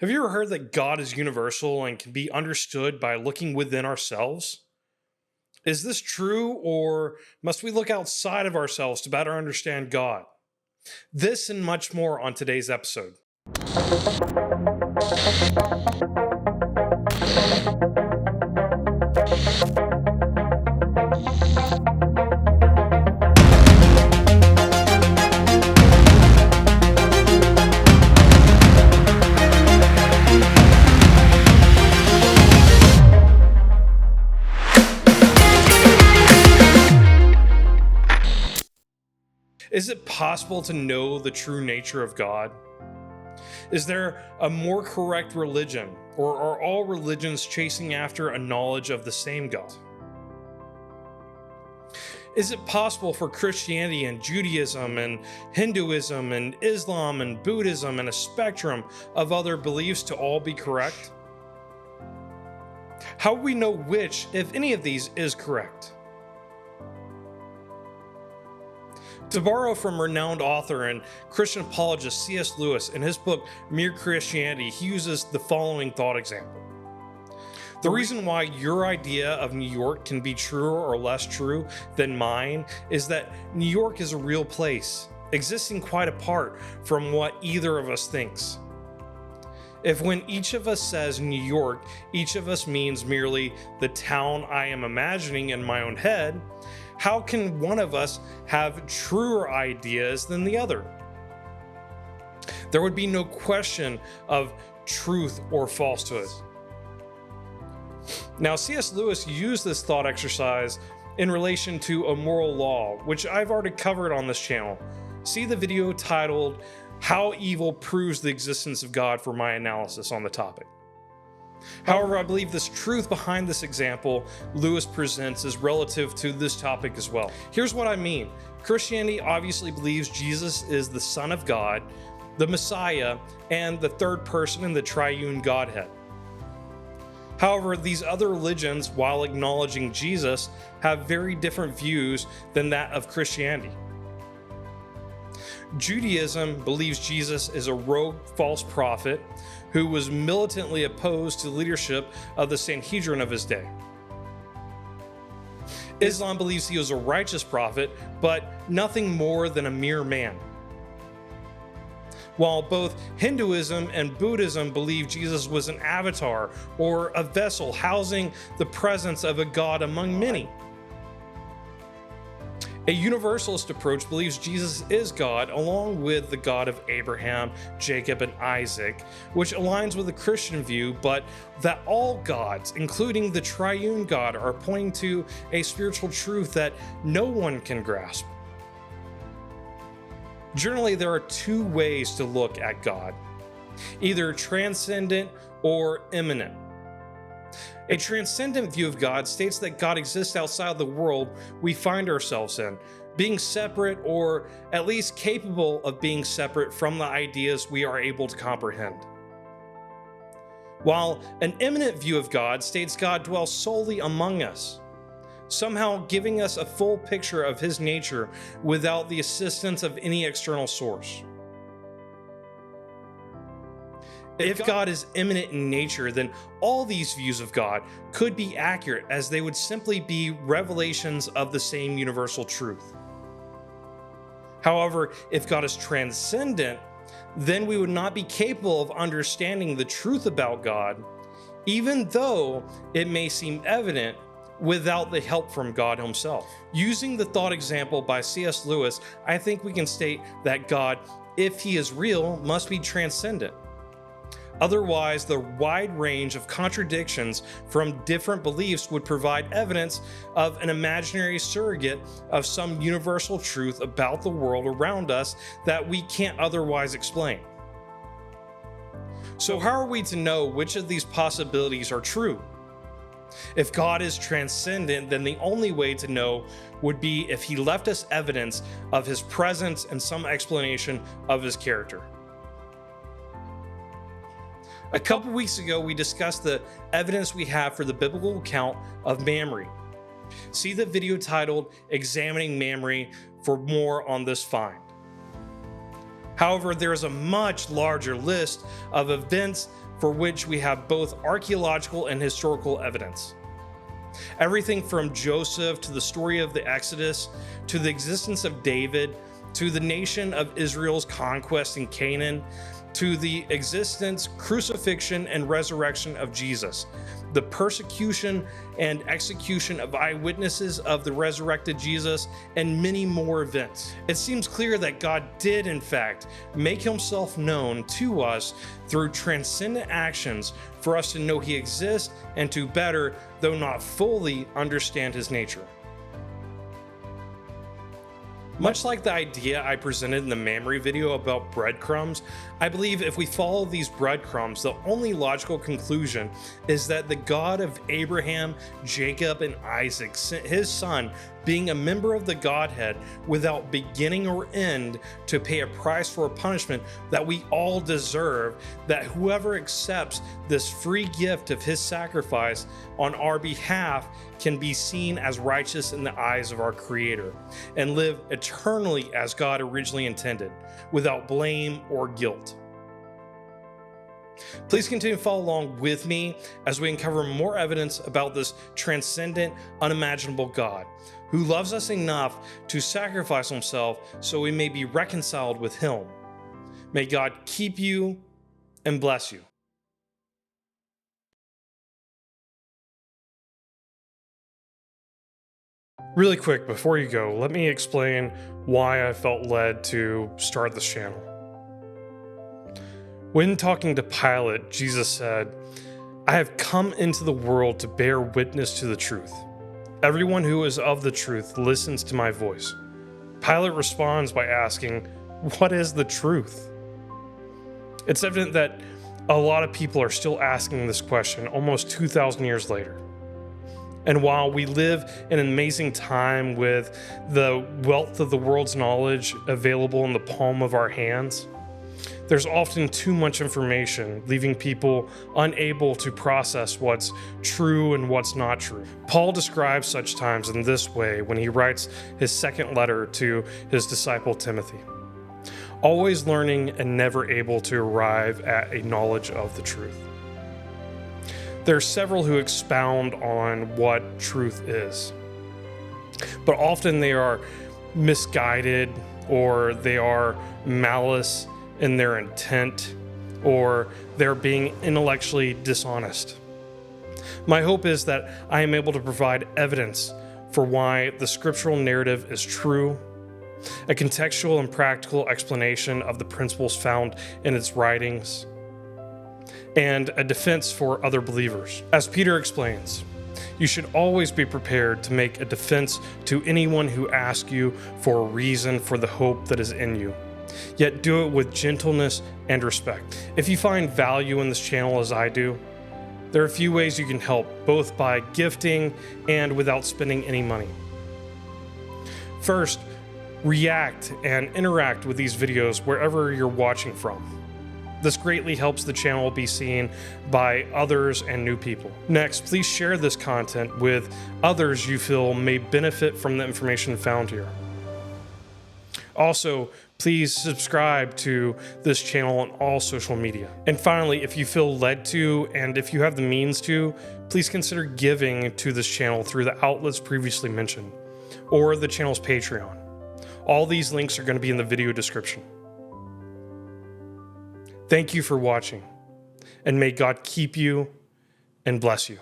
Have you ever heard that God is universal and can be understood by looking within ourselves? Is this true, or must we look outside of ourselves to better understand God? This and much more on today's episode. Is it possible to know the true nature of God? Is there a more correct religion, or are all religions chasing after a knowledge of the same God? Is it possible for Christianity and Judaism and Hinduism and Islam and Buddhism and a spectrum of other beliefs to all be correct? How do we know which, if any of these, is correct? To borrow from renowned author and Christian apologist C.S. Lewis in his book Mere Christianity, he uses the following thought example. The reason why your idea of New York can be truer or less true than mine is that New York is a real place, existing quite apart from what either of us thinks. If when each of us says New York, each of us means merely the town I am imagining in my own head, how can one of us have truer ideas than the other? There would be no question of truth or falsehood. Now, C.S. Lewis used this thought exercise in relation to a moral law, which I've already covered on this channel. See the video titled How Evil Proves the Existence of God for my analysis on the topic. However, I believe this truth behind this example Lewis presents is relative to this topic as well. Here's what I mean. Christianity obviously believes Jesus is the Son of God, the Messiah, and the third person in the triune Godhead. However, these other religions, while acknowledging Jesus, have very different views than that of Christianity. Judaism believes Jesus is a rogue false prophet who was militantly opposed to the leadership of the Sanhedrin of his day. Islam believes he was a righteous prophet, but nothing more than a mere man. While both Hinduism and Buddhism believe Jesus was an avatar or a vessel housing the presence of a god among many. A universalist approach believes Jesus is God along with the God of Abraham, Jacob, and Isaac, which aligns with the Christian view, but that all gods, including the triune God, are pointing to a spiritual truth that no one can grasp. Generally, there are two ways to look at God, either transcendent or immanent. A transcendent view of God states that God exists outside the world we find ourselves in, being separate or at least capable of being separate from the ideas we are able to comprehend. While an immanent view of God states God dwells solely among us, somehow giving us a full picture of his nature without the assistance of any external source. If God is immanent in nature, then all these views of God could be accurate, as they would simply be revelations of the same universal truth. However, if God is transcendent, then we would not be capable of understanding the truth about God, even though it may seem evident without the help from God himself. Using the thought example by C.S. Lewis, I think we can state that God, if he is real, must be transcendent. Otherwise, the wide range of contradictions from different beliefs would provide evidence of an imaginary surrogate of some universal truth about the world around us that we can't otherwise explain. So how are we to know which of these possibilities are true? If God is transcendent, then the only way to know would be if he left us evidence of his presence and some explanation of his character. A couple weeks ago, we discussed the evidence we have for the biblical account of Mamre. See the video titled Examining Mamre for more on this find. However, there is a much larger list of events for which we have both archaeological and historical evidence. Everything from Joseph to the story of the Exodus, to the existence of David, to the nation of Israel's conquest in Canaan, to the existence, crucifixion, and resurrection of Jesus, the persecution and execution of eyewitnesses of the resurrected Jesus, and many more events. It seems clear that God did, in fact, make himself known to us through transcendent actions for us to know he exists and to better, though not fully, understand his nature. Much like the idea I presented in the memory video about breadcrumbs, I believe if we follow these breadcrumbs, the only logical conclusion is that the God of Abraham, Jacob, and Isaac sent his son, being a member of the Godhead, without beginning or end, to pay a price for a punishment that we all deserve, that whoever accepts this free gift of his sacrifice on our behalf can be seen as righteous in the eyes of our Creator and live eternally as God originally intended, without blame or guilt. Please continue to follow along with me as we uncover more evidence about this transcendent, unimaginable God who loves us enough to sacrifice himself so we may be reconciled with him. May God keep you and bless you. Really quick, before you go, let me explain why I felt led to start this channel. When talking to Pilate, Jesus said, "I have come into the world to bear witness to the truth. Everyone who is of the truth listens to my voice." Pilate responds by asking, "What is the truth?" It's evident that a lot of people are still asking this question almost 2,000 years later. And while we live in an amazing time with the wealth of the world's knowledge available in the palm of our hands, there's often too much information, leaving people unable to process what's true and what's not true. Paul describes such times in this way when he writes his second letter to his disciple Timothy: "Always learning and never able to arrive at a knowledge of the truth." There are several who expound on what truth is, but often they are misguided, or they are malice in their intent, or they're being intellectually dishonest. My hope is that I am able to provide evidence for why the scriptural narrative is true, a contextual and practical explanation of the principles found in its writings, and a defense for other believers. As Peter explains, you should always be prepared to make a defense to anyone who asks you for a reason for the hope that is in you, yet do it with gentleness and respect. If you find value in this channel as I do, there are a few ways you can help, both by gifting and without spending any money. First, react and interact with these videos wherever you're watching from. This greatly helps the channel be seen by others and new people. Next, please share this content with others you feel may benefit from the information found here. Also, please subscribe to this channel on all social media. And finally, if you feel led to, and if you have the means to, please consider giving to this channel through the outlets previously mentioned, or the channel's Patreon. All these links are going to be in the video description. Thank you for watching, and may God keep you and bless you.